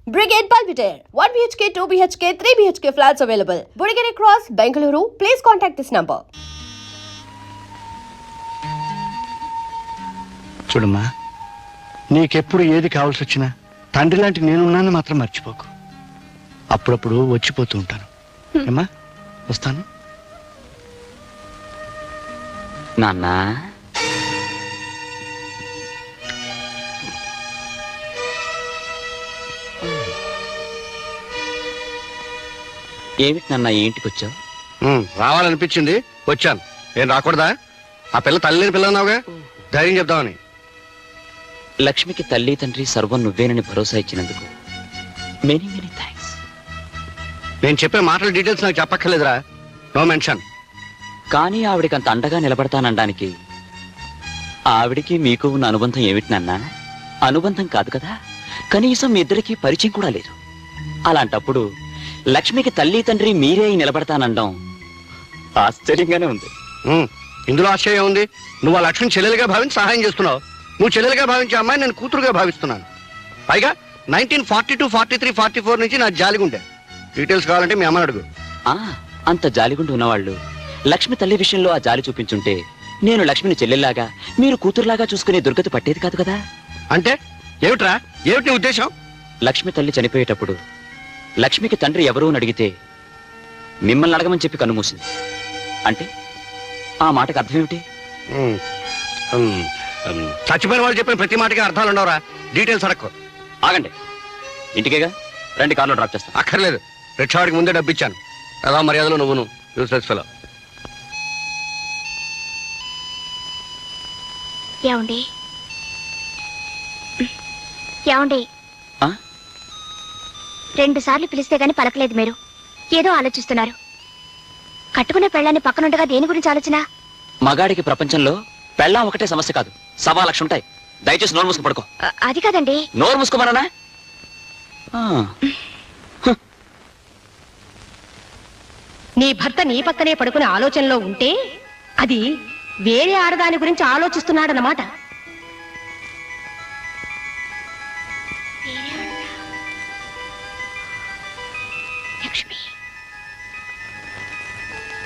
Brigade Palpitaire, 1 BHK, 2 BHK, 3 BHK flats available. Burigere Cross, Bengaluru. Please contact this number. చూడమ్మా, నీకెప్పుడు ఏది కావాల్సి వచ్చినా తండ్రి లాంటి నేనున్నాను మాత్రం మర్చిపోకు. అప్పుడప్పుడు వచ్చిపోతూ ఉంటాను. ఏమ్మా, వస్తాను. నాన్న ఏమిటి నాన్న ఇంటికి వచ్చావు? రావాలనిపించింది, వచ్చాను. నేను రాకూడదా? ఆ పిల్ల తల్లి లేని పిల్ల అన్నావుగా, ధైర్యం చెప్దామని. లక్ష్మికి తల్లి తండ్రి సర్వం నువ్వేనని భరోసా ఇచ్చినందుకు మెనీ మెనీ థ్యాంక్స్. నేను చెప్పే మాటల డీటెయిల్స్ నాకు చెప్పక్కర్లేదురా, నో మెన్షన్. కానీ ఆవిడికి అంత అండగా నిలబడతానడానికి ఆవిడికి మీకు ఉన్న అనుబంధం ఏమిటి నాన్న? అనుబంధం కాదు కదా, కనీసం మీ ఇద్దరికి పరిచయం కూడా లేదు. అలాంటప్పుడు లక్ష్మికి తల్లి తండ్రి మీరే నిలబడతానండం ఆశ్చర్యంగానే ఉంది. ఇందులో ఆశ్చర్యం ఉంది? నువ్వు ఆ లక్ష్మిని చెల్లెలుగా భావించి సహాయం చేస్తున్నావు. నువ్వు చెల్లెలుగా భావించే అమ్మాయి నేను కూతురుగా భావిస్తున్నాను. పైగా 1942, 43, 44 నుంచి నా జాలిగుండే. డీటెయిల్స్ కావాలంటే మీ అమ్మని అడుగు. అంత జాలిగుండి ఉన్నవాళ్ళు లక్ష్మి తల్లి విషయంలో ఆ జాలి చూపించుంటే నేను లక్ష్మిని చెల్లెల్లాగా మీరు కూతురులాగా చూసుకునే దుర్గతి పట్టేది కాదు కదా. అంటే ఏమిట్రా, ఏమిటి నీ ఉద్దేశం? లక్ష్మి తల్లి చనిపోయేటప్పుడు లక్ష్మికి తండ్రి ఎవరూ అని అడిగితే మిమ్మల్ని అడగమని చెప్పి కన్నుమూసింది. అంటే ఆ మాటకు అర్థం ఏమిటి? చచ్చిపోయిన వాళ్ళు చెప్పిన ప్రతి మాటకి అర్థాలు ఉండవురా. డీటెయిల్స్ అడక్కు. ఆగండి, ఇంటికేగా రండి, కార్లో డ్రాప్ చేస్తాను. అక్కర్లేదు, రిక్షావాడికి ముందే డబ్బిచ్చాను. ఎలా మర్యాదలో నువ్వును యూస్లెస్ ఫెలో. ఏమండి ఏమండి, 2 సార్లు పిలిస్తే గాని పలకలేదు మీరు. ఏదో ఆలోచిస్తున్నారు. కట్టుకునే పెళ్ళాన్ని పక్కనుండగా దేని గురించి ఆలోచన? మగాడికి ప్రపంచంలో పెళ్ళాం ఒకటే సమస్య కాదు, 1.25 లక్షలు ఉంటాయి. దయచేసి నోరు మూసుకు పడుకో. అది కాదండి. నోరు మూసుకోమన్నా? నీ భర్త నీ పక్కనే పడుకునే ఆలోచనలో ఉంటే అది వేరే ఆడదాని గురించి ఆలోచిస్తున్నాడన్నమాట.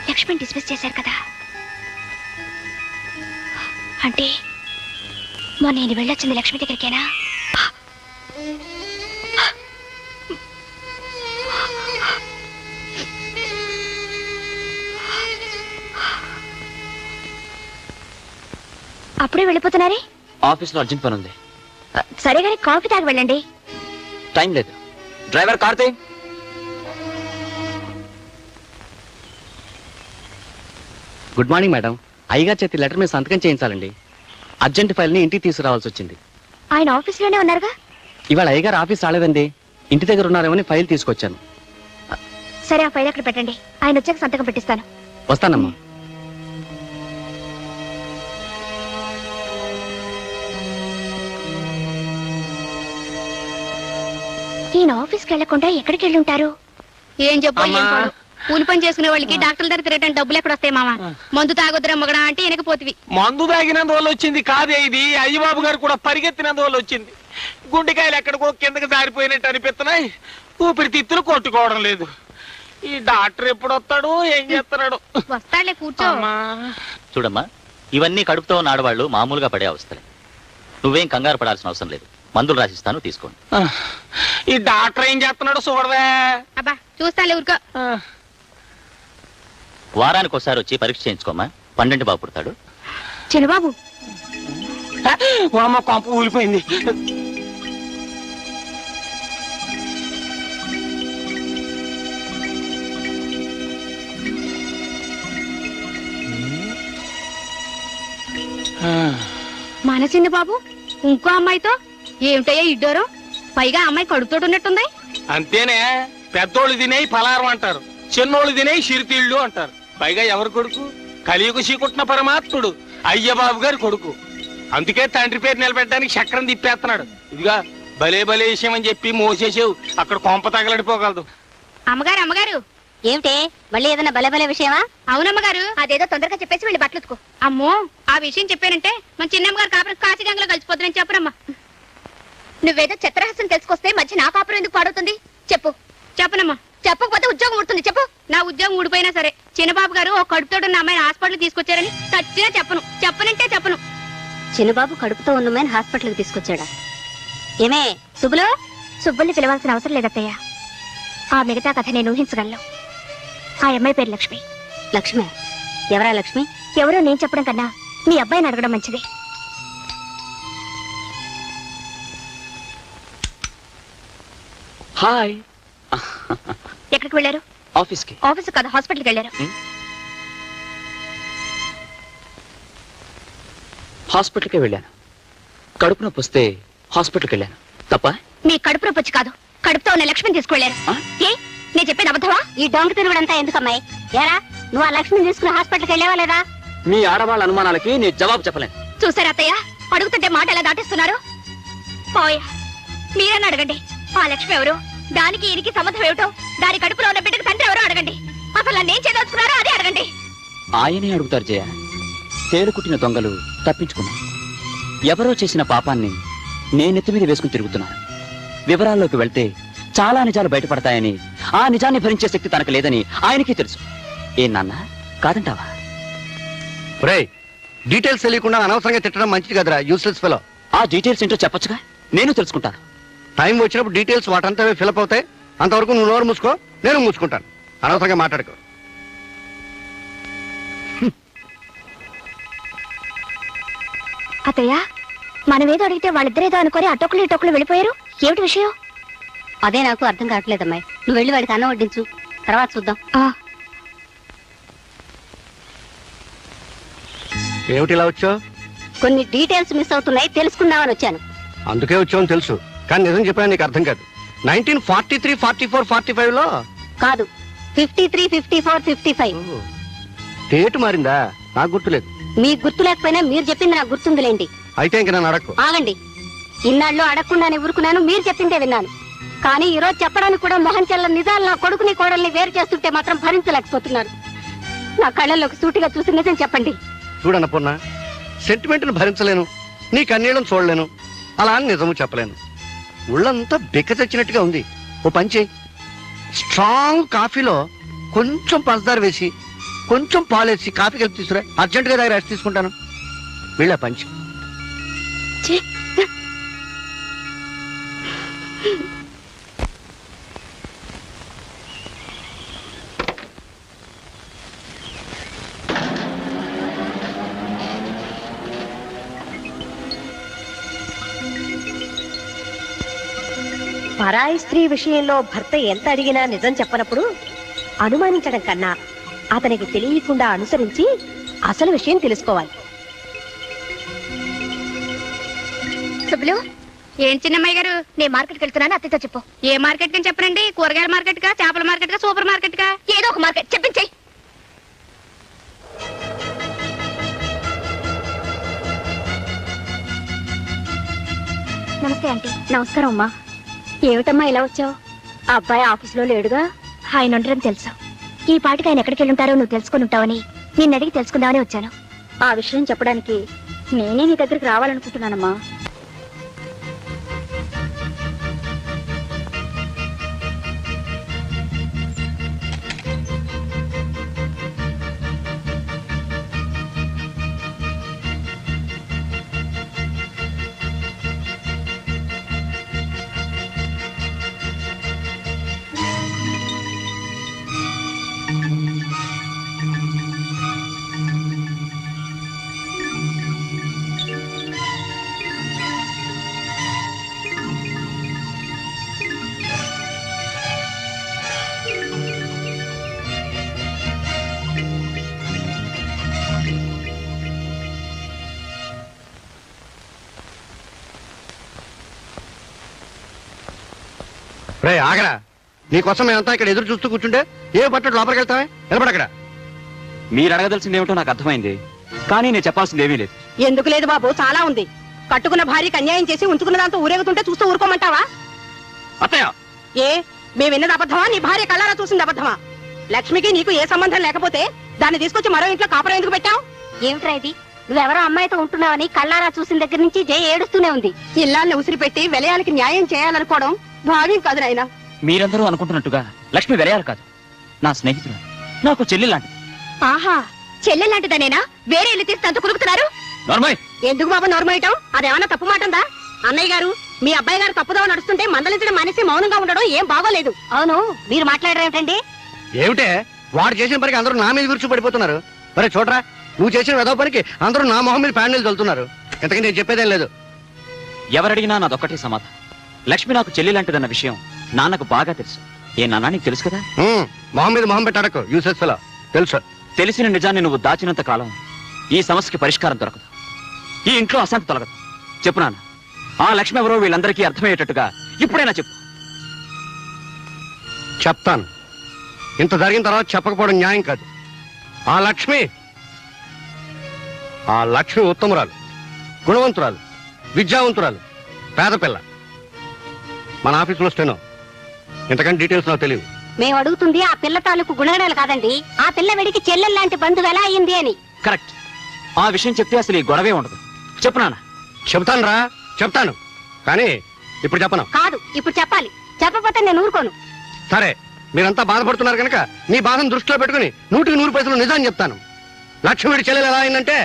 లక్ష్మిని డిస్మిస్ చేశారు కదా. అంటే మొన్న నేను వెళ్ళొచ్చింది లక్ష్మి దగ్గరికేనా? అప్పుడే వెళ్ళిపోతున్నారే? ఆఫీస్లో అర్జెంట్ పని ఉంది. సరే గానీ కాఫీ తాగి వెళ్ళండి. టైం లేదు. Driver Karthi. Good morning madam. అయ్యగారి చేతి లెటర్ మీద సంతకం చేయించాలండి. అర్జెంట్ ఫైల్ని ఇంటికి తీసుకురావాల్సి వచ్చింది. ఆయన ఆఫీస్లోనే ఉన్నారుగా? ఇవాళ అయ్యగారు ఆఫీస్ రాలేదండి, ఇంటి దగ్గర ఉన్నారేమని ఫైల్ తీసుకొచ్చాను. సరే, ఆ ఫైల్ అక్కడ పెట్టండి. ఆయన వచ్చాక సంతకం పెట్టిస్తాను. వస్తానమ్మా. ఈయన ఆఫీస్కి వెళ్లకుండా ఎక్కడికి వెళ్ళి ఉంటారు? ఏం చెప్పాలి, కూలి పని చేసుకునే వాళ్ళకి డాక్టర్ దగ్గర తిరగటం డబ్బులు ఎక్కడ వస్తాయి మామ? మందు తాగొద్దురా మగడా అంటే వెనకపోతివి. మందు తాగినందువల్ల వచ్చింది కాదే ఇది. అయ్యబాబు గారు కూడా పరిగెత్తినందువల్ల వచ్చింది. గుండెకాయలు ఎక్కడికో కిందకి జారిపోయినట్టు అనిపిస్తున్నాయి. ఊపిరితిత్తులు కొట్టుకోవడం లేదు. ఈ డాక్టర్ ఎప్పుడు వస్తాడు, ఏం చేస్తున్నాడు? వస్తాడులే, కూర్చో. చూడమ్మా, ఇవన్నీ కడుపుతో ఉన్న ఆడవాళ్ళు మామూలుగా పడే అవస్థలే. నువ్వేం కంగారు పడాల్సిన అవసరం లేదు. మందులు రాసిస్తాను, తీసుకోండి. ఈ డాక్టర్ ఏం చేస్తున్నాడు చూడవే. అబ్బా చూస్తాలే, ఊరుకో. వారానికి ఒకసారి వచ్చి పరీక్ష చేయించుకోమ్మా. 12 బాబు పుడతాడు. చిన్నబాబు, అమ్మ కొంప ఊలిపోయింది. మన చిన్న బాబు ఇంకో అమ్మాయితో ఏమిటయ్యా ఇడ్డోరు? పైగా అమ్మాయి కడుపుతోటి ఉన్నట్టుంది. అంతేనే, పెద్దోళ్ళు తినేయి పలారం అంటారు, చిన్నోళ్ళు తినేయి సిరితీళ్ళు అంటారు. పైగా ఎవరు కొడుకు? కలియుగ శ్రీకుట్న పరమాత్ముడు అయ్యబాబు గారి కొడుకు. అందుకే తండ్రి పేరు నిలబెట్టడానికి చక్రం తిప్పేస్తున్నాడు. ఇదిగా భలే భలే విషయం అని చెప్పి మోసేసేవు, అక్కడ కొంప తగలడిపోగలదు. అమ్మగారు అమ్మగారు, ఏమిటే మళ్ళీ ఏదైనా బలబల విషయమా? అవునమ్మగారు. అదేదో తొందరగా చెప్పేసి వెళ్ళి బట్టలు ఉతుకో. అమ్మో, ఆ విషయం చెప్పానంటే మన చిన్నమ్మగారు కాపురం కాశీగంగలో కలిసిపోతుందని చెప్పరమ్మా. నువ్వేదో చిత్రహాసం తెలుసుకొస్తే మధ్య నా కాపురం ఎందుకు పాడవుతుంది? చెప్పనమ్మా. చెప్పకపోతే ఉద్యోగం ఊడుతుంది. చెప్పు. నా ఉద్యోగం ఊడిపోయినా సరే చిన్నబాబు గారు ఒక కడుపుతో ఉన్న అమ్మాయిని హాస్పిటల్ తీసుకొచ్చారని చచ్చినా చెప్పను. చెప్పనంటే చెప్పను. చిన్నబాబు కడుపుతో ఉన్న అమ్మాయిని హాస్పిటల్కి తీసుకొచ్చాడా? ఏమే సుబ్బులు? సుబ్బుల్ని పిలవాల్సిన అవసరం లేదత్తయ్య. ఆ మిగతా కథ నేను ఊహించగలను. ఆ అమ్మాయి పేరు లక్ష్మి. లక్ష్మి? ఎవరా లక్ష్మి? ఎవరో నేను చెప్పడం కన్నా మీ అబ్బాయిని అడగడం మంచిది. హాయ్. ఎక్కడికి వెళ్ళారు? ఆఫీస్కి. ఆఫీస్ కాదు, హాస్పిటల్కి వెళ్ళారు. హాస్పిటల్కి వెళ్ళాను. కడుపు నొప్పి వస్తే హాస్పిటల్కి వెళ్ళాను. తప్ప? మీ కడుపు నొప్పి వచ్చి కాదు, కడుపుతో ఉన్న లక్ష్మిని తీసుకువెళ్ళారు. ఏ నేను చెప్పేది అబద్ధమా? ఈ డొంక తిరుగుడంతా ఎందుకమ్మాయి? ఏరా నువ్వు ఆ లక్ష్మిని తీసుకుని హాస్పిటల్కి వెళ్ళావా లేదా? మీ ఆడవాళ్ళ అనుమానాలకి నేను జవాబు చెప్పలేను. చూసారా అత్తయ్య, అడుగుతుంటే మాట ఎలా దాటిస్తున్నారు? పోయా మీరన్నా అడగండి. ఆ లక్ష్మి ఎవరు, దానికి ఈయనకి సంబంధం ఏమిటో, దాని కడుపులో ఉన్న బిడ్డకు తండ్రి ఎవరో అడగండి. అసలు నన్నేం చేయదలుచుకున్నారో అదే అడగండి. ఆయనే అడుగుతారు జయ. తేలుకుట్టిన దొంగలు తప్పించుకున్నాను. ఎవరో చేసిన పాపాన్ని నేనెత్తి మీద వేసుకుని తిరుగుతున్నాను. వివరాల్లోకి వెళ్తే చాలా నిజాలు బయటపడతాయని, ఆ నిజాన్ని భరించే శక్తి తనకు లేదని ఆయనకి తెలుసు. ఏం నాన్న కాదంటావా? రేయ్, డీటెయిల్స్ తెలియకుండా అనవసరంగా తిట్టడం మంచిది కదరా, యూస్లెస్ ఫెలో. ఆ డీటెయిల్స్ ఏంటో చెప్పొచ్చుగా, నేను తెలుసుకుంటాను. టైం వచ్చినప్పుడు డీటెయిల్స్ వాటంతా ఫిలప్ అవుతాయి. అంతవరకు నువ్వు నోరు మూసుకో, నేను మూసుకుంటాను. అనవసరంగా మాట్లాడుకో. అత్తయ్య, మనమేదో అడిగితే వాళ్ళిద్దరేదో అనుకొని అటొక్కలు ఇటొక్కలు వెళ్ళిపోయారు. ఏమిటి విషయం? అదే నాకు అర్థం కావట్లేదమ్మాయి. నువ్వు వెళ్ళి వాడికి అన్నం వడ్డించు, తర్వాత చూద్దాం. ఏమిటి ఇలా వచ్చావు? కొన్ని డీటెయిల్స్ మిస్ అవుతున్నాయి, తెలుసుకుందామని వచ్చాను. అందుకే వచ్చావని తెలుసు, కానీ నిజం చెప్పాను నీకు అర్థం కాదు. 1943, 44, 45 లో కాదు, 53, 54, 55. డేట్ మారిందా? నాకు గుర్తులేదు. మీకు గుర్తు లేకపోయినా మీరు చెప్పింది నాకు గుర్తుందిలేండి. అయితే ఇంక నన్ను అడక్కు. ఆగండి. ఇన్నాళ్ళు అడగకుండానే ఊరుకున్నాను, మీరు చెప్పిందే విన్నాను. కానీ ఈ రోజు చెప్పడానికి కూడా మొహం చెల్ల నిజాలు నా కొడుకుని కోడల్ని వేరు చేస్తుంటే మాత్రం భరించలేకపోతున్నారు. నా కళ్ళల్లోకి సూటిగా చూసి నిజం చెప్పండి. చూడన్నపూర్ణ, సెంటిమెంట్ను భరించలేను, నీ కన్నీళ్ళను చూడలేను, అలా అని నిజము చెప్పలేను. ఒళ్ళంతా బిక్కచచ్చినట్టుగా ఉంది. ఓ పని చేయి, స్ట్రాంగ్ కాఫీలో కొంచెం పంచదార వేసి కొంచెం పాలేసి కాఫీ కలిపి తీసుకురా. అర్జెంటుగా దగ్గర రెస్ట్ తీసుకుంటాను. వెళ్ళా పంచి. పరాయి స్త్రీ విషయంలో భర్త ఎంత అడిగినా నిజం చెప్పనప్పుడు అనుమానించడం కన్నా అతనికి తెలియకుండా అనుసరించి అసలు విషయం తెలుసుకోవాలి. సుబ్బులు, ఏం చిన్నమ్మాయి గారు? నేను మార్కెట్కి వెళ్తున్నాను, అత్తయ్యతో చెప్పు. ఏ మార్కెట్ అని చెప్పనండి? కూరగాయల మార్కెట్ కా, చేపల మార్కెట్ కా, సూపర్ మార్కెట్ కా? ఏదో ఒక మార్కెట్ చెప్పించేయి. నమస్తే ఆంటీ. నమస్కారం అమ్మా. ఏమిటమ్మా ఇలా వచ్చావు? ఆ అబ్బాయి ఆఫీసులో లేడుగా? ఆయన ఉండడం తెలుసు. ఈ పాటికి ఆయన ఎక్కడికి వెళ్ళుంటారో నువ్వు తెలుసుకుని ఉంటావని నిన్ను అడిగి తెలుసుకుందామని వచ్చాను. ఆ విషయం చెప్పడానికి నేనే నీ దగ్గరికి రావాలనుకుంటున్నానమ్మా. రే ఆగరా, నీకోసం మేమంతా ఇక్కడ ఎదురు చూస్తూ కూర్చుంటే ఏ పట్టు లోపలికి వెళ్తావే? నిలబడక్కడ. మీరు అడగదలసింది ఏమిటో నాకు అర్థమైంది, కానీ నేను చెప్పాల్సింది ఏమీ లేదు. ఎందుకు లేదు బాబు, చాలా ఉంది. కట్టుకున్న భార్యకి అన్యాయం చేసి ఉంచుకున్న దాంతో ఊరేగుతుంటే చూస్తూ ఊరుకోమంటావా? అత్తయ్య, ఏ మేము విన్నది అబద్ధమా? నీ భార్య కళ్ళారా చూసింది అబద్ధమా? లక్ష్మికి నీకు ఏ సంబంధం లేకపోతే దాన్ని తీసుకొచ్చి మరో ఇంట్లో కాపురం ఎందుకు పెట్టావు? ఏమిట్రా ఇది? నువ్వెవరో అమ్మాయితో ఉంటున్నావని కళ్ళారా చూసిన దగ్గర నుంచి జయ ఏడుస్తూనే ఉంది. ఇల్లాన్ని ఉసిరి పెట్టి విలయాలకి న్యాయం చేయాలనుకోవడం భావ్యం కాదు నాయనా. మీరందరూ అనుకుంటున్నట్టుగా లక్ష్మి వెరయాలి కాదు, నా స్నేహితులు, నాకు చెల్లి లాంటిది. ఆహా, చెల్లెలాంటిదనేనా వేరే ఇల్లు తీసి తంతు కులుకుతున్నారు? నార్మల్. ఎందుకు బాబు నోర్మోయటం? అదేమన్నా తప్పు మాటందా? అన్నయ్య గారు, మీ అబ్బాయి గారు తప్పుదో నడుస్తుంటే మందలించడం మానేసి మౌనంగా ఉండడం ఏం బాగోలేదు. అవును, మీరు మాట్లాడరేమిటండి? ఏమిటే వాడు చేసిన పనికి అందరూ నా మీద విరుచు పడిపోతున్నారు. మరి చూడరా, నువ్వు చేసిన వెదవ పనికి అందరూ నా మొహం మీద ప్యాండిల్ చల్లుతున్నారు. ఇంతకీ నేను చెప్పేదేం లేదు. ఎవరడిగినా నాదొక్కటే సమాధానం. లక్ష్మి నాకు చెల్లి లాంటిదన్న విషయం నాన్నకు బాగా తెలుసు. ఏ నాన్న, నీకు తెలుసు కదా? మొహం మీద మొహం పెట్టాడకు, యూసెస్ ఫెలో. తెలుసు. తెలిసిన నిజాన్ని నువ్వు దాచినంత కాలం ఈ సమస్యకి పరిష్కారం దొరకదు, ఈ ఇంట్లో అశాంతి తొలగదు. చెప్పు నాన్న, ఆ లక్ష్మి ఎవరో వీళ్ళందరికీ అర్థమయ్యేటట్టుగా ఇప్పుడైనా చెప్పు. చెప్తాను. ఇంత జరిగిన తర్వాత చెప్పకపోవడం న్యాయం కాదు. ఆ లక్ష్మి ఉత్తమురాలు, గుణవంతురాలు, విద్యావంతురాలు, పేద పిల్ల. మన ఆఫీసులో స్టెనో. ఇంతకంటే డీటెయిల్స్ నాకు తెలియదు. మేము అడుగుతుంది ఆ పిల్ల తాలూకు గుణగణాలు కాదండి, ఆ పిల్ల వెడికి చెల్లెల్లాంటి బంధువు ఎలా అయింది అని. కరెక్ట్. ఆ విషయం చెప్తే అసలు ఈ గొడవే ఉండదు. చెప్పు నాన్న. చెప్తాను రా, చెప్తాను. కానీ ఇప్పుడు చెప్పను. కాదు, ఇప్పుడు చెప్పాలి. చెప్పకపోతే నేను ఊరుకోను. సరే, మీరంతా బాధపడుతున్నారు కనుక మీ బాధను దృష్టిలో పెట్టుకుని 100% నిజాన్ని చెప్తాను. లక్ష్మి వీడి చెల్లెలు ఎలా అయిందంటే,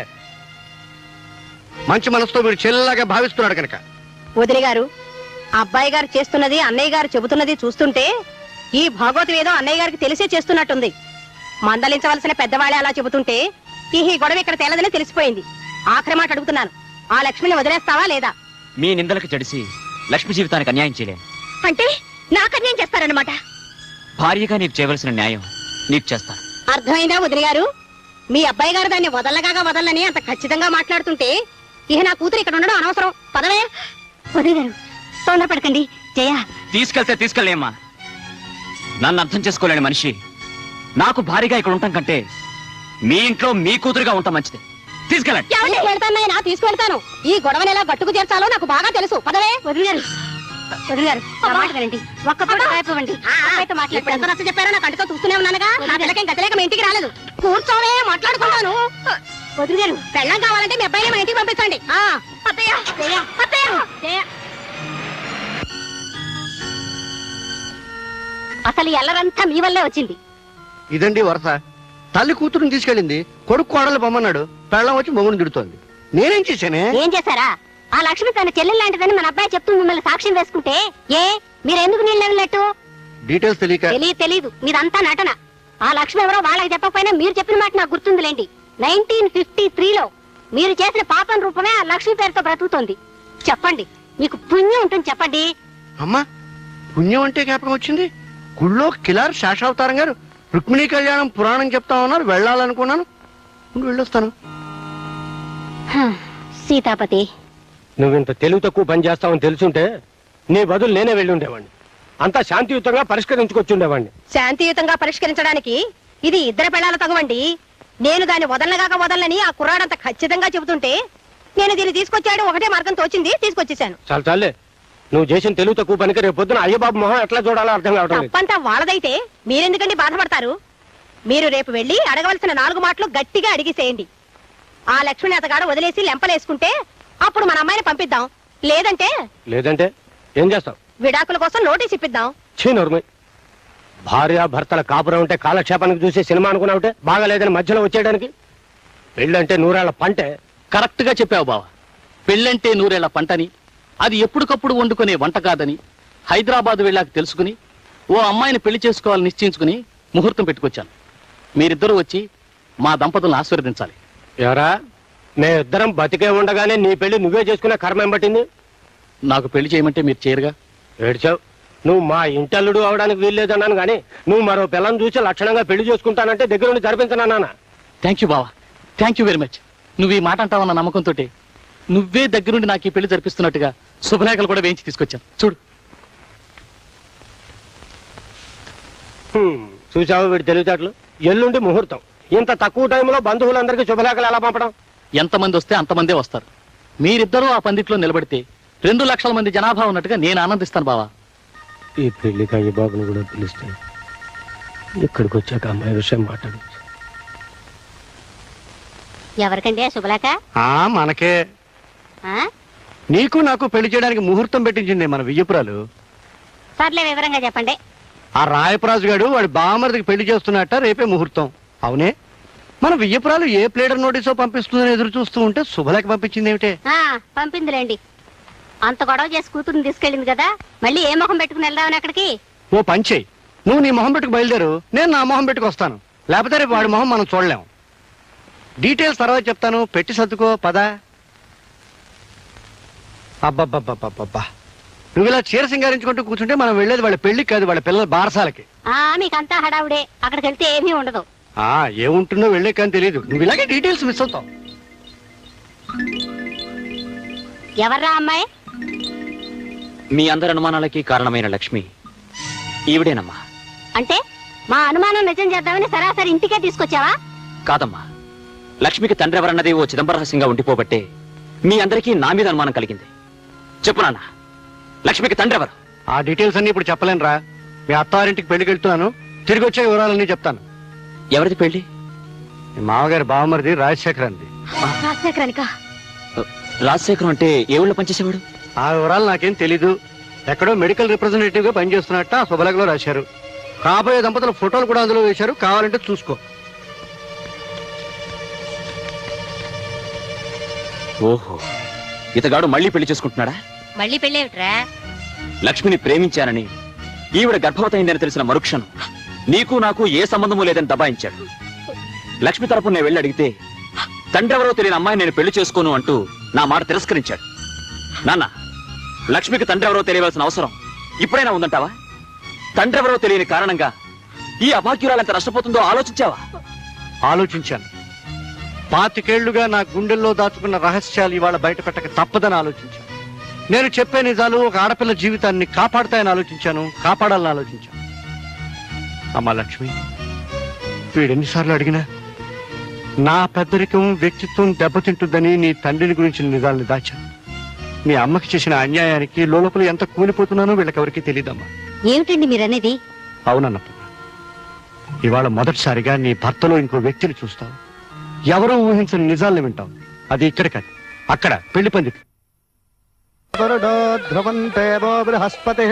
మంచి మనసుతో వీడు చెల్లెలాగా భావిస్తున్నాడు కనుక. వదిలి గారు, అబ్బాయి గారు చేస్తున్నది అన్నయ్య గారు చెబుతున్నది చూస్తుంటే ఈ భాగవతం ఏదో అన్నయ్య గారికి తెలిసే చేస్తున్నట్టుంది. మందలించవలసిన పెద్దవాళ్ళే అలా చెబుతుంటే ఈ గొడవ ఇక్కడ తేలదని తెలిసిపోయింది. ఆఖరి మాట అడుగుతున్నాను, ఆ లక్ష్మిని వదిలేస్తావా లేదా? మీ నిందలకు చెడిసి లక్ష్మి జీవితానికి అన్యాయం చేయలేను. అంటే నాకు అన్యాయం చేస్తారన్నమాట. భార్యగా నీకు చేయవలసిన న్యాయం నీకు చేస్తాను. అర్థమైందా వదిలి గారు? మీ అబ్బాయి గారు దాన్ని వదలని అంత ఖచ్చితంగా మాట్లాడుతుంటే ఇహ నా కూతురు ఇక్కడ ఉండడం అనవసరం. పదవే. వదిలి గారు, తొందరపడకండి. జయ, తీసుకెళ్తే తీసుకెళ్ళేమ్మా. నన్ను అర్థం చేసుకోలేని మనిషి నాకు భారీగా ఇక్కడ ఉండటం కంటే మీ ఇంట్లో మీ కూతురుగా ఉంటాం మంచిది. తీసుకెళ్ళండి. తీసుకెళ్తానైనా తీసుకెళ్తాను. ఈ గొడవని ఎలా గట్టుకు చేర్చాలో నాకు బాగా తెలుసు. పదవే. వదిలి గారు, వదిలి గారు, నా మాట వినండి. ఒక్క పూట కాయపవ్వండి. ఇప్పుడు ఎంత నచ్చ చెప్పారో నా కంటితో చూస్తూనే ఉన్నానుగా. నా పిల్లకేం గతిలేక మీ ఇంటికి రాలేదు. కూర్చోనే మాట్లాడుకుంటాను. వదిలి గారు, పెళ్ళం కావాలంటే మీ అబ్బాయిని మా ఇంటికి పంపించండి. అత్తయ్య, జయ, అత్తయ్య, జయ. అసలు ఎల్లరంతా మీ వల్లే వచ్చింది. ఇదండి వరస. తల్లి కూతురుని తీసుకెళ్ళింది, కొడుకు కోడలు బొమ్మన్నాడు, పెళ్ళం వచ్చి మొగుని తిడుతోంది. నేనేం చేశానే? ఏం చేశారా? ఆ లక్ష్మి తన చెల్లెలు లాంటిదని మన అబ్బాయి చెప్తూ మిమ్మల్ని సాక్ష్యం వేసుకుంటే మీరు ఎందుకు నీళ్ళు వెళ్ళినట్టు? డీటెయిల్స్ తెలియక. తెలీదు, మీదంతా నటన. ఆ లక్ష్మి ఎవరో వాళ్ళకి చెప్పకపోయినా మీరు చెప్పిన మాట నాకు గుర్తుందిలేండి. 1953లో మీరు చేసిన పాపం రూపమే ఆ లక్ష్మి పేరుతో బ్రతుకుతోంది. చెప్పండి, మీకు పుణ్యం ఉంటుంది. చెప్పండి. అమ్మా, పుణ్యం అంటే జ్ఞాపకం వచ్చింది. గుళ్ళో కిలార్ శేషావతారం గారు రుక్మిణీ కళ్యాణం పురాణం చెప్తా ఉన్నారు. వెళ్ళాలనుకున్నాను. వెళ్ళొస్తాను. సీతాపతి, నువ్వింత తెలివి తక్కువ పని చేస్తావని తెలుసుంటే నీ బదులు నేనే వెళ్ళి ఉండేవాడిని. అంతా శాంతియుతంగా పరిష్కరించుకొచ్చుండేవాడిని. శాంతియుతంగా పరిష్కరించడానికి ఇది ఇద్దరు పెళ్ళాల తగవండి. నేను దాన్ని వదలని ఆ కుర్రాడంత ఖచ్చితంగా చెబుతుంటే నేను దీన్ని తీసుకొచ్చాడు. ఒకటే మార్గం తోచింది, తీసుకొచ్చేసాను. చాలే, నువ్వు చేసిన తెలివి తక్కువ పనికి రేపు పొద్దున అయ్యబాబు మొహం ఎట్లా చూడాలో అర్థం కావడం లేదు. తప్పంతా వాళ్ళదైతే మీరెందుకండి బాధపడతారు? మీరు రేపు వెళ్లి అడగవలసిన 4 మాటలు గట్టిగా అడిగిసేయండి. ఆ లక్ష్మిని అతగాడు వదిలేసి లెంపలేసుకుంటే అప్పుడు మన అమ్మాయిని పంపిద్దాం. లేదంటే ఏం చేస్తావు? విడాకుల కోసం నోటీస్ ఇప్పిద్దాం. నోర్మయ్, భార్య భర్తల కాపురం ఉంటే కాలక్షేపానికి చూసే సినిమా అనుకున్నావుంటే బాగాలేదని మధ్యలో వచ్చేయడానికి. పెళ్ళంటే 100 ఏళ్ల పంటే. కరెక్ట్ గా చెప్పావు బావ. పెళ్ళంటే 100 ఏళ్ల పంటని, అది ఎప్పటికప్పుడు వండుకునే వంట కాదని హైదరాబాద్ వెళ్ళాక తెలుసుకుని ఓ అమ్మాయిని పెళ్లి చేసుకోవాలని నిశ్చయించుకుని ముహూర్తం పెట్టుకొచ్చాను. మీరిద్దరూ వచ్చి మా దంపతులను ఆశీర్వదించాలి. ఎవరా, మేమిద్దరం బతికే ఉండగానే నీ పెళ్లి నువ్వే చేసుకునే కర్మ ఏం పట్టింది? నాకు పెళ్లి చేయమంటే మీరు చేయరుగా. ఏడ్చావు. నువ్వు మా ఇంటల్లుడు అవడానికి వీల్లేదన్నాను గానీ నువ్వు మరో పిల్లని చూసి లక్షణంగా పెళ్లి చేసుకుంటానంటే దగ్గరుండి జరిపించనన్నా. థ్యాంక్ యూ బావా, థ్యాంక్ యూ వెరీ మచ్. నువ్వు ఈ మాట అంటావన్న నమ్మకంతో నువ్వే దగ్గరుండి నాకు ఈ పెళ్లి జరిపిస్తున్నట్టుగా శుభలేఖలు కూడా వేయించి తీసుకొచ్చాను. చూడు. చూసావు వీడి తెలివితేటలు. ఎల్లుండి ముహూర్తం. ఇంత తక్కువ టైంలో బంధువులందరికీ శుభలేఖలు ఎలా పంపడం? ఎంతమంది వస్తే అంతమందే వస్తారు. మీరిద్దరూ ఆ పందిట్లో నిలబడితే 2 లక్షల మంది జనాభా ఉన్నట్టుగా నేను ఆనందిస్తాను బావా. ఈ పెళ్లికి అయ్య బాబుని కూడా పిలిస్తే ఇక్కడికి వచ్చాక అమ్మాయి విషయం మాట్లాడచ్చు. ఎవరికండి శుభలేఖ? మనకే. నీకు నాకు పెళ్లి చేయడానికి ముహూర్తం పెట్టించింది మన వియ్యపురాలు. సర్లే వివరంగా చెప్పండి. ఆ రాయపరాజు గారు వాడి బామర్దికి పెళ్లి చేస్తున్నట్ట రేపే ముహూర్తం. అవునే, మన వియ్యపురాలు ఏ ప్లేడర్ నోటీసో పంపిస్తుందని ఎదురు చూస్తూ ఉంటే శుభలేఖ పంపించింది ఏమిటే? పంపిందిలేండి. అంత గొడవ చేసి కూతురుని తీసుకెళ్ళింది కదా, మళ్ళీ ఏ మొహం పెట్టుకుని వెళ్దామని అక్కడికి? ఓ పంచేయి, నువ్వు నీ మొహం పెట్టుకు బయలుదేరు, నేను నా మొహం పెట్టుకు వస్తాను. లేకపోతే రేపు వాడి మొహం మనం చూడలేం. డీటెయిల్స్ తర్వాత చెప్తాను, పెట్టి సర్దుకో పద. అబ్బబ్బబ్బబ్బబ్బా, నువ్వు ఇలా చీర సింగారించుకుంటూ కూర్చుంటే మనం వెళ్ళేది వాళ్ళ పెళ్లికి కాదు, వాళ్ళ పిల్లల బారసాలకి. మీకంతా హడావుడే, అక్కడికి వెళ్తే ఏమీ ఉండదు. ఏముంటుందో వెళ్ళే కానీ తెలియదు. నువ్వు ఇలాగే డీటెయిల్స్ మిస్ అవుతావు. ఎవర్రా అమ్మాయి? మీ అందరి అనుమానాలకి కారణమైన లక్ష్మి ఈవిడేనమ్మా. అంటే మా అనుమానం నిజం చేద్దామని సరాసరి ఇంటికే తీసుకొచ్చావా? కాదమ్మా, లక్ష్మికి తండ్రి ఎవరన్నది ఓ చిదంబర రహస్యంగా ఉండిపోబట్టే మీ అందరికీ నా మీద అనుమానం కలిగింది. చెప్పు నాన్న, లక్ష్మికి తండ్రి ఎవరు? ఆ డీటెయిల్స్ అన్ని ఇప్పుడు చెప్పలేనురా. మీ అత్తారింటికి పెళ్లికి వెళ్తున్నాను, తిరిగి వచ్చే వివరాలన్నీ చెప్తాను. ఎవరిది పెళ్లి? మీ మామగారి బావమరిది రాజశేఖర్ అంది. రాజశేఖరానికా? రాజశేఖరం అంటే ఏ ఊళ్ళో పనిచేసేవాడు? ఆ వివరాలు నాకేం తెలీదు. ఎక్కడో మెడికల్ రిప్రజెంటేటివ్ గా పనిచేస్తున్నట్ట ఆ శుభలేఖలో రాశారు. కాబోయే దంపతుల ఫోటోలు కూడా అందులో వేశారు, కావాలంటే చూసుకో. ఓహో, ఇతగాడు మళ్ళీ పెళ్లి చేసుకుంటున్నాడా? మళ్ళీ పెళ్ళేమిట్రా? లక్ష్మిని ప్రేమించానని, ఈవిడ గర్భవతయిందని తెలిసిన మరుక్షణం నీకు నాకు ఏ సంబంధము లేదని దబాయించాడు. లక్ష్మి తరపు నేను వెళ్ళి అడిగితే తండ్రి ఎవరో తెలియని అమ్మాయి నేను పెళ్లి చేసుకోను అంటూ నా మాట తిరస్కరించాడు. నాన్న, లక్ష్మికి తండ్రి ఎవరో తెలియవలసిన అవసరం ఇప్పుడైనా ఉందంటావా? తండ్రి ఎవరో తెలియని కారణంగా ఈ అభాగ్యురాలు ఎంత నష్టపోతుందో ఆలోచించావా? ఆలోచించాను. 25 ఏళ్లుగా నా గుండెల్లో దాచుకున్న రహస్యాలు ఇవాళ బయట పెట్టక తప్పదని ఆలోచించాను. నేను చెప్పే నిజాలు ఒక ఆడపిల్ల జీవితాన్ని కాపాడతాయని ఆలోచించాను, కాపాడాలని ఆలోచించాను. అమ్మా లక్ష్మి, వీడెన్నిసార్లు అడిగినా నా పెద్దరికం వ్యక్తిత్వం దెబ్బతింటుందని నీ తండ్రిని గురించిన నిజాలను దాచాను. మీ అమ్మకి చేసిన అన్యాయానికి లోపల ఎంత కూలిపోతున్నానో వీళ్ళకెవరికి తెలియదమ్మా. ఏమిటండి మీరనేది? అవునన్నప్పుడు ఇవాళ మొదటిసారిగా నీ భర్తలో ఇంకో వ్యక్తిని చూస్తావు. ఎవరూ ఊహించని నిజాలను వింటావు. అది ఇక్కడ కాదు, అక్కడ పెళ్లి పందికి. ధ్రువంతేవో బృహస్పతి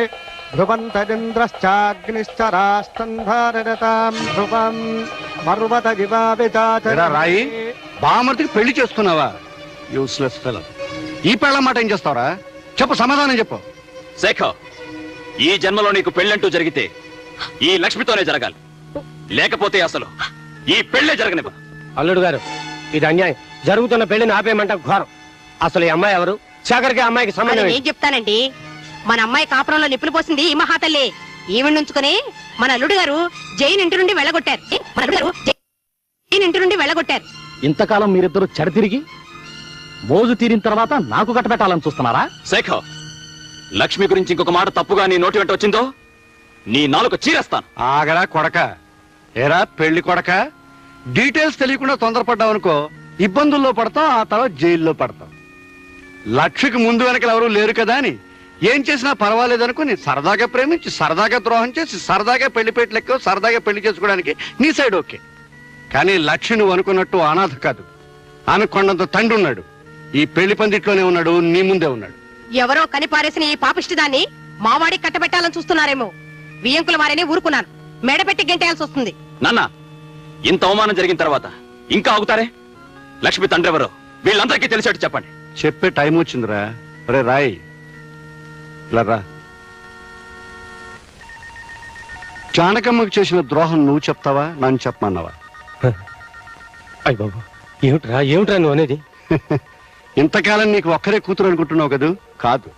ధ్రువంతరింద్రశ్చాగ్నిశ్చ రాష్టంధారతాం ధ్రువం పర్వత రాయి బామర్తికి పెళ్లి చేస్తున్నావా? Useless fellow. ఈ పెళ్ళ మాట ఏం చేస్తావరా? చెప్పు, సమాధానం చెప్పు. శేఖర్, ఈ జన్మలో నీకు పెళ్ళంటూ జరిగితే ఈ లక్ష్మితోనే జరగాలి, లేకపోతే అసలు ఈ పెళ్లే జరగనివ్వ. అల్లుడు గారు, ఇది అన్యాయం. జరుగుతున్న పెళ్లిని ఆపేయమంట ఘోరం. అసలు ఈ అమ్మాయి ఎవరు? శేఖర్కి అమ్మాయికి సంబంధం ఏం చెప్తానండి? మన అమ్మాయి కాపురంలో నిప్పులు పోసింది ఈ మహాతల్లి. ఈవిడ నుంచుకుని మన అల్లుడు గారు జైన్ ఇంటి నుండి వెళ్ళగొట్టారు. ఇంతకాలం మీరిద్దరు చెడతిరిగి మోజు తీరిన తర్వాత నాకు కట్టబెట్టాలని చూస్తున్నారా? శేఖర్, లక్ష్మి గురించి ఇంకొక మాట తప్పుగా నీ నోటి వెంట వచ్చిందో నీ నాలుక చీరేస్తాను. ఆగరా కొడక. ఏరా పెళ్లి కొడక, డీటెయిల్స్ తెలియకుండా తొందరపడ్డావనుకో ఇబ్బందుల్లో పడతాం, ఆ తర్వాత జైల్లో పడతాం. లక్ష్మికి ముందు వెనకలు ఎవరూ లేరు కదా అని ఏం చేసినా పర్వాలేదనుకుని సరదాగా ప్రేమించి సరదాగా ద్రోహం చేసి సరదాగా పెళ్లిపేట లెక్క సరదాగా పెళ్లి చేసుకోవడానికి నీ సైడ్ ఓకే. కానీ లక్ష్మి నువ్వు అనుకున్నట్టు అనాథ కాదు. ఆమె కొండంత తండ్రి ఉన్నాడు. ఈ పెళ్లి పందిట్లోనే ఉన్నాడు, నీ ముందే ఉన్నాడు. ఎవరో కనిపారేసిన ఈ పాపిష్టి దాన్ని మావాడికి కట్టబెట్టాలని చూస్తున్నారేమో. బియ్యంకుల వారిని ఊరుకున్నాను, మెడపెట్టి గెంటేయాల్సి వస్తుంది. నాన్న, ఇంత అవమానం జరిగిన తర్వాత ఇంకా ఆగుతారే? లక్ష్మి తండ్రి ఎవరో వీళ్ళందరికీ తెలిసేట్టు చెప్పండి. చెప్పే టైం వచ్చిందిరా. రే రాయ్, ఇలా రా. జానకమ్మకు చేసిన ద్రోహం నువ్వు చెప్తావా, నన్ను చెప్పమన్నావా? అయ్య బాబు, ఏమిట్రా నువ్వు అనేది? ఇంతకాలం నీకు ఒక్కరే కూతురు అనుకుంటున్నావు కదూ? కాదు,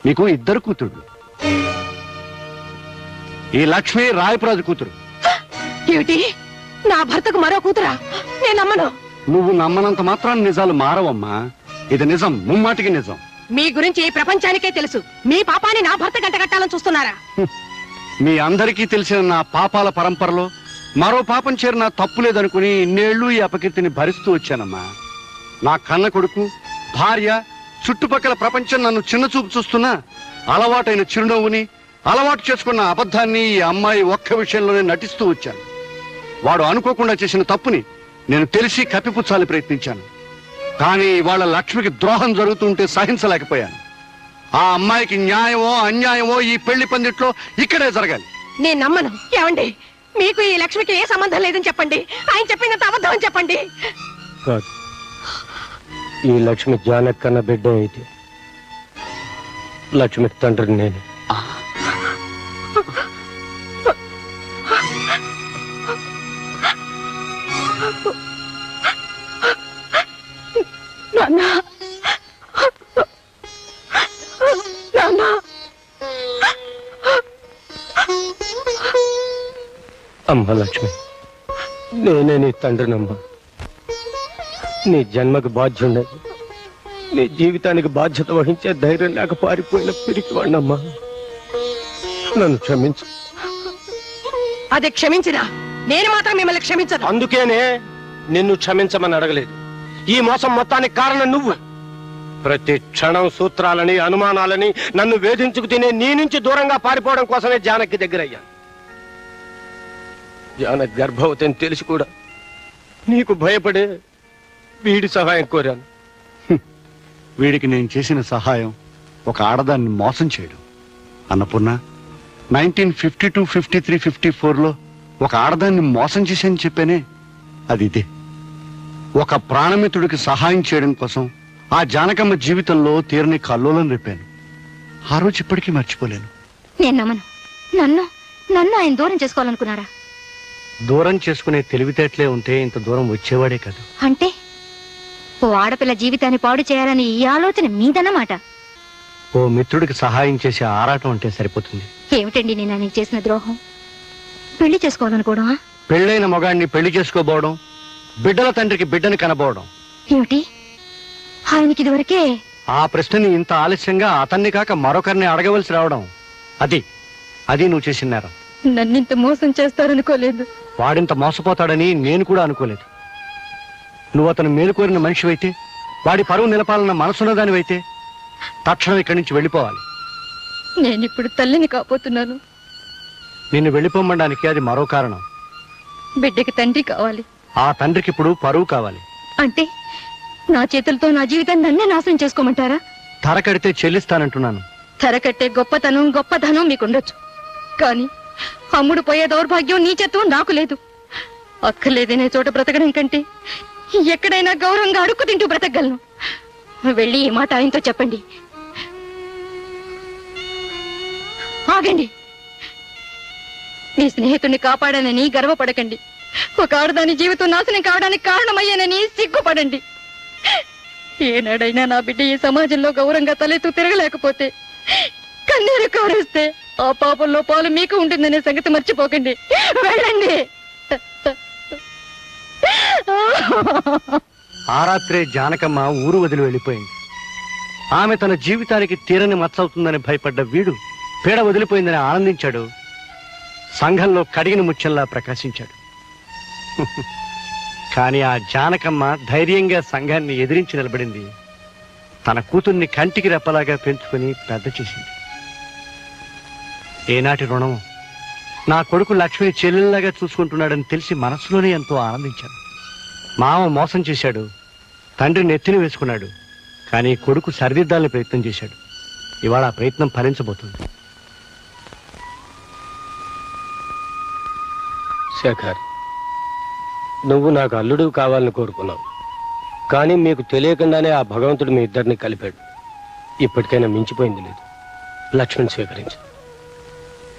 నీకు 2 కూతురు. ఈ లక్ష్మి రాయపురాజు కూతురు. ఏమిటి? నా భర్తకు మరో కూతురా? నేను నమ్మను. నువ్వు నమ్మనంత మాత్రాన్ని నిజాలు మారవమ్మా. ఇది నిజం, ముమ్మాటికి నిజం. మీ గురించి ఈ ప్రపంచానికే తెలుసు. మీ పాపాన్ని నా భర్త గంట కట్టాలని చూస్తున్నారా? మీ అందరికీ తెలిసిన నా పాపాల పరంపరలో మరో పాపం చేరిన తప్పు లేదనుకుని ఇన్నేళ్లు ఈ అపకీర్తిని భరిస్తూ వచ్చానమ్మా. నా కన్న కొడుకు, భార్య, చుట్టుపక్కల ప్రపంచం నన్ను చిన్న చూపు చూస్తున్నా అలవాటైన చిరునవ్వుని, అలవాటు చేసుకున్న అబద్ధాన్ని ఈ అమ్మాయి ఒక్క విషయంలోనే నటిస్తూ వచ్చాను. వాడు అనుకోకుండా చేసిన తప్పుని నేను తెలిసి కప్పిపుచ్చాలని ప్రయత్నించాను. కానీ ఇవాళ లక్ష్మికి ద్రోహం జరుగుతుంటే సహించలేకపోయాను. ఆ అమ్మాయికి న్యాయమో అన్యాయమో ఈ పెళ్లి పందిట్లో ఇక్కడే జరగాలి. నేను నమ్మను. ఏమండి, మీకు ఈ లక్ష్మికి ఏ సంబంధం లేదని చెప్పండి. ఆయన చెప్పిందంత అబద్ధం అని చెప్పండి. కాదు, ఈ లక్ష్మి జానకన్న బిడ్డ అయితే లక్ష్మికి తండ్రిని నేనే. నాన్న, నాన్న, అమ్మ లక్ష్మి, నేనే నీ తండ్రినమ్మా. నీ జన్మకు బాధ్యుండదు, నీ జీవితానికి బాధ్యత వహించే ధైర్యం లేక పారిపోయిన పిరికివాణ్ణమ్మా. నన్ను క్షమించు. అది క్షమించినా నేను మాత్రం మిమ్మల్ని క్షమించను. అందుకేనే నిన్ను క్షమించమని అడగలేదు. ఈ మోసం మొత్తానికి కారణం నువ్వు. ప్రతి క్షణం సూత్రాలని అనుమానాలని నన్ను వేధించుకు తినే నీ నుంచి దూరంగా పారిపోవడం కోసమే జానకి దగ్గరయ్యాను. జానకి గర్భవతి అని తెలిసి కూడా నీకు భయపడే వీడి సహాయం కోరాను. వీడికి నేను చేసిన సహాయం ఒక ఆడదాన్ని మోసం చేయడం. అన్నపూర్ణ, 1952, 53, 54లో ఒక ఆడదాన్ని మోసం చేశానని చెప్పానే, అది ఇదే. ఒక ప్రాణమిత్రుడికి సహాయం చేయడం కోసం ఆ జానకమ్మ జీవితంలో తీరని కల్లోలం రేపాను. ఆ రోజు ఇప్పటికీ మర్చిపోలేను. నేను నమ్మను. నన్ను నన్ను ఆయన దూరం చేసుకోవాలనుకున్నారా? దూరం చేసుకునే తెలివితేటలే ఉంటే ఇంత దూరం వచ్చేవాడే కాదు. అంటే ఓ ఆడపిల్ల జీవితాన్ని పాడు చేయాలని ఈ ఆలోచన మీదన్నమాట. ఓ మిత్రుడికి సహాయం చేసే ఆరాటం అంటే సరిపోతుంది. ఏమిటండి నేను ఆయనకి చేసిన ద్రోహం? పెళ్లి చేసుకోవాలనుకోవడమా? పెళ్ళైన మగాడిని పెళ్లి చేసుకోబోవడం, బిడ్డల తండ్రికి బిడ్డని కనబోవడం. ఏమిటి, ఆయనకి ఇదివరకే? ఆ ప్రశ్నని ఇంత ఆలస్యంగా అతన్ని కాక మరొకరిని అడగవలసి రావడం, అది నువ్వు చేసిన నేరం. నన్నింత మోసం చేస్తారనుకోలేదు. వాడింత మోసపోతాడని నేను కూడా అనుకోలేదు. నువ్వు అతను మేలుకోరిన మనిషివైతే, వాడి పరువు నిలపాలన్న మనసున్నదానివైతే తక్షణం ఇక్కడి నుంచి వెళ్ళిపోవాలి. నేనిప్పుడు తల్లిని కాబోతున్నాను. నిన్ను వెళ్ళిపోమనడానికి అది మరో కారణం. బిడ్డకి తండ్రి కావాలి. ఆ తండ్రికి ఇప్పుడు పరువు కావాలి. అంటే నా చేతులతో నా జీవితాన్ని నన్నే నాశనం చేసుకోమంటారా? ధర కడితే చెల్లిస్తానంటున్నాను. ధర కట్టే గొప్పతనం మీకుండొచ్చు, కానీ అమ్ముడు పోయే దౌర్భాగ్యం నీచత్వం నాకు లేదు. అక్కర్లేదనే చోట బ్రతకడం కంటే ఎక్కడైనా గౌరవంగా అడుక్కు తింటూ బ్రతకగలను. వెళ్ళి ఈ మాట ఆయనతో చెప్పండి. ఆగండి. మీ స్నేహితుడిని కాపాడానని గర్వపడకండి. ఒక ఆడదాని జీవితం నాశనం కావడానికి కారణమయ్యానని సిగ్గుపడండి. ఏనాడైనా నా బిడ్డ ఈ సమాజంలో గౌరవంగా తలెత్తు తిరగలేకపోతే, కన్నీరు కారేస్తే ఆ పాపంలో పాలు మీకు ఉంటుందనే సంగతి మర్చిపోకండి. వెళ్ళండి. ఆ రాత్రే జానకమ్మ ఊరు వదిలి వెళ్ళిపోయింది. ఆమె తన జీవితానికి తీరని మచ్చవుతుందని భయపడ్డ వీడు పీడ వదిలిపోయిందని ఆనందించాడు. సంఘంలో కడిగిన ముత్యంలా ప్రకాశించాడు. కానీ ఆ జానకమ్మ ధైర్యంగా సంఘాన్ని ఎదిరించి నిలబడింది. తన కూతుర్ని కంటికి రెప్పలాగా పెంచుకుని పెద్ద చేసింది. ఏనాటి రుణం! నా కొడుకు లక్ష్మిని చెల్లెల్లాగా చూసుకుంటున్నాడని తెలిసి మనసులోనే ఎంతో ఆనందించాను. మామ మోసం చేశాడు, తండ్రి నెత్తిని వేసుకున్నాడు, కానీ కొడుకు సరిదిద్దాలని ప్రయత్నం చేశాడు. ఇవాళ ఆ ప్రయత్నం ఫలించబోతుంది. శేఖర్, నువ్వు నాకు అల్లుడు కావాలని కోరుకున్నావు, కానీ మీకు తెలియకుండానే ఆ భగవంతుడు మీ ఇద్దరిని కలిపాడు. ఇప్పటికైనా మించిపోయింది లేదు. లక్ష్మణ్ స్వీకరించు.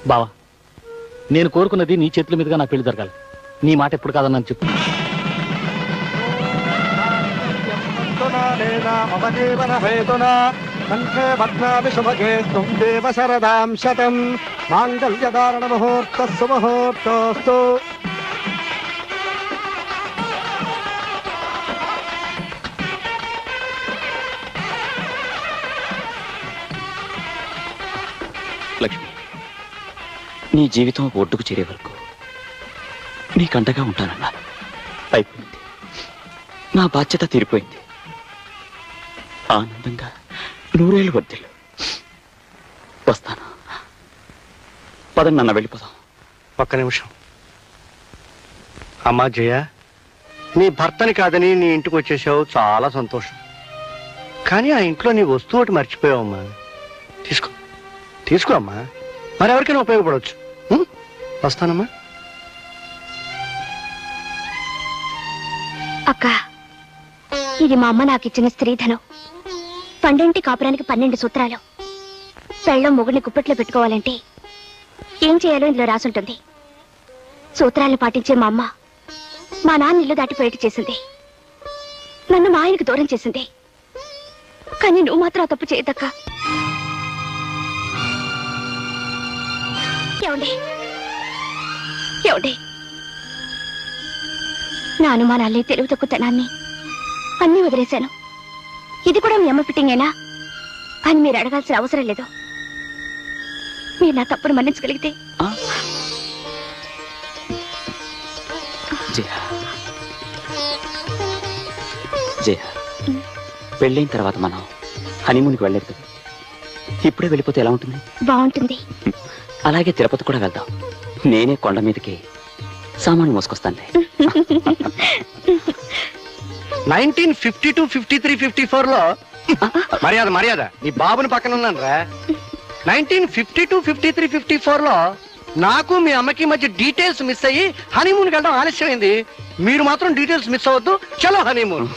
బావా, నేను కోరుకున్నది నీ చేతుల మీదుగా నా పెళ్లి జరగాలి. నీ మాట ఎప్పుడు కాదన్నాను చెప్పు. లక్ష్మి, నీ జీవితం ఒడ్డుకు చేరే వరకు నీకంటగా ఉంటానన్నాను. అయిపోయింది. నా బాధ్యత తీరిపోయింది. ఆనందంగా 100 ఏళ్ళు వర్ధిల్లు. వస్తాను. పదండి నాన్న, వెళ్ళిపోదాం. ఒక్క నిమిషం. అమ్మా జయ, నీ భర్తని కాదని నీ ఇంటికి వచ్చేసావు, చాలా సంతోషం. కానీ ఆ ఇంట్లో నీ వస్తువు ఒకటి మర్చిపోయావమ్మా. తీసుకో తీసుకో అమ్మా, మరి ఎవరికైనా ఉపయోగపడవచ్చు. వస్తానమ్మా. అక్క, ఇది మా అమ్మ నాకు ఇచ్చిన స్త్రీధనం. పండింటి కాపురానికి 12 సూత్రాలు. పెళ్ళం మొగుడిని గుప్పెట్లో పెట్టుకోవాలంటే ఏం చేయాలో ఇందులో రాసుంటుంది. సూత్రాలను పాటించే మా అమ్మ మా నాన్న ఇల్లు దాటిపోయేట్టు చేసింది. నన్ను మా ఆయనకు దూరం చేసింది. కానీ నువ్వు మాత్రం ఆ తప్పు చేయదక్క. ఏమండి ఏమండి, నా అనుమానాల్ని, తెలుగు తక్కువతనాన్ని అన్నీ వదిలేశాను. ఇది కూడా మీ అమ్మ ఫిట్టింగేనా అని మీరు అడగాల్సిన అవసరం లేదు. మీరు నా తప్పును మన్నించగలిగితే. జయ, పెళ్ళైన తర్వాత మనం హనీమూన్కి వెళ్ళలేదు కదా, ఇప్పుడే వెళ్ళిపోతే ఎలా ఉంటుంది? బాగుంటుంది. అలాగే తిరుపతి కూడా వెళ్దాం. నేనే కొండ మీదకి సామాను మోసుకొస్తానులే. 1952, 53, 54లో మర్యాద మర్యాద నీ బాబుని పక్కన ఉన్నాను రా. 1952, 53, 54లో నాకు మీ అమ్మకి మధ్య డీటెయిల్స్ మిస్ అయ్యి హనీమూన్కి వెళ్ళడం ఆలస్యమైంది. మీరు మాత్రం డీటెయిల్స్ మిస్ అవ్వద్దు. చలో హనీమూన్.